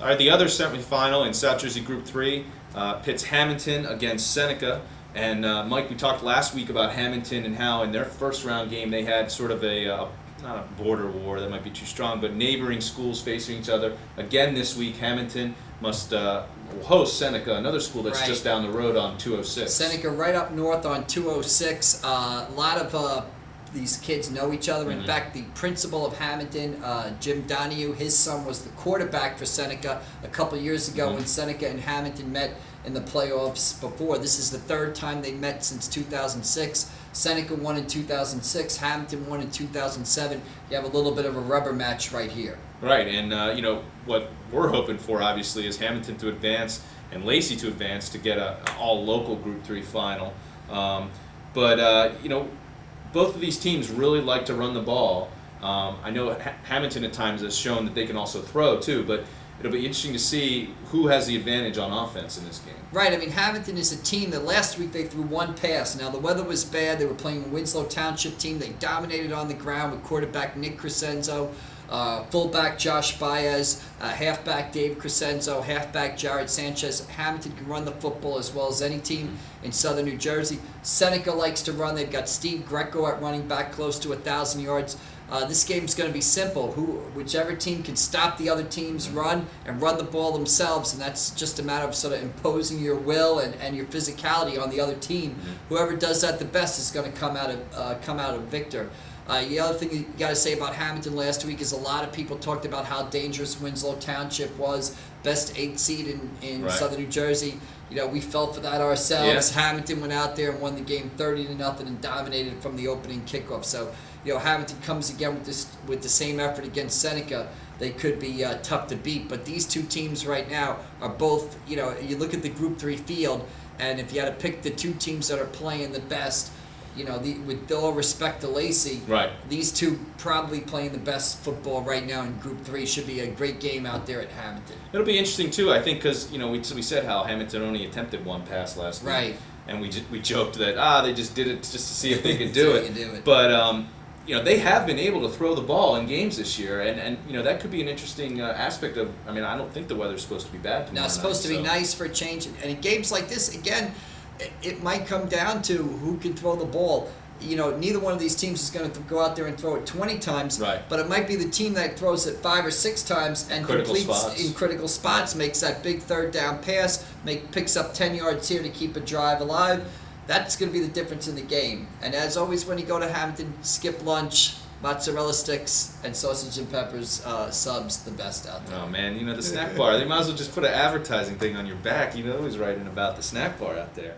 The other semifinal in South Jersey Group 3 pits Hammonton against Seneca. And Mike, we talked last week about Hammonton and how in their first round game they had sort of not a border war, that might be too strong, but neighboring schools facing each other. Again this week, Hammonton must host Seneca, another school that's just down the road on 206. Seneca right up north on 206. A lot of these kids know each other. In fact, the principal of Hammonton, Jim Donahue, his son was the quarterback for Seneca a couple years ago when Seneca and Hammonton met in the playoffs before. This is the third time they met since 2006. Seneca won in 2006. Hammonton won in 2007. You have a little bit of a rubber match right here. Right, and what we're hoping for, obviously, is Hammonton to advance and Lacey to advance to get an all-local Group 3 final. But both of these teams really like to run the ball. I know Hammonton at times has shown that they can also throw too, but it'll be interesting to see who has the advantage on offense in this game. Right. I mean, Hammonton is a team that last week they threw one pass. Now, the weather was bad. They were playing a Winslow Township team. They dominated on the ground with quarterback Nick Crescenzo, fullback Josh Baez, halfback Dave Crescenzo, halfback Jared Sanchez. Hammonton can run the football as well as any team in southern New Jersey. Seneca likes to run. They've got Steve Greco at running back, close to 1,000 yards. This game's going to be simple. Whichever team can stop the other team's run and run the ball themselves, and that's just a matter of sort of imposing your will and your physicality on the other team. Whoever does that the best is going to come out of victor. The other thing you got to say about Hammonton last week is a lot of people talked about how dangerous Winslow Township was, best 8 seed in southern New Jersey. We fell for that ourselves. Yeah. Hammonton went out there and won the game 30-0 and dominated from the opening kickoff. So, Hammonton comes again with the same effort against Seneca. They could be tough to beat. But these two teams right now are both, you look at the Group 3 field, and if you had to pick the two teams that are playing the best, with all respect to Lacey, these two probably playing the best football right now in Group 3. Should be a great game out there at Hammonton. It'll be interesting too, I think, because we said how Hammonton only attempted one pass last week, and we joked that they just did it just to see if they could do it. But they have been able to throw the ball in games this year, and that could be an interesting aspect of. I mean, I don't think the weather's supposed to be bad tomorrow. No, it's supposed to be nice for a change, and in games like this, again, it might come down to who can throw the ball. Neither one of these teams is going to go out there and throw it 20 times, but it might be the team that throws it 5 or 6 times and completes in critical spots, makes that big third down pass, picks up 10 yards here to keep a drive alive. That's going to be the difference in the game. And as always, when you go to Hammonton, skip lunch, mozzarella sticks, and sausage and peppers subs, the best out there. Oh man, the snack bar. They might as well just put an advertising thing on your back. Who's writing about the snack bar out there.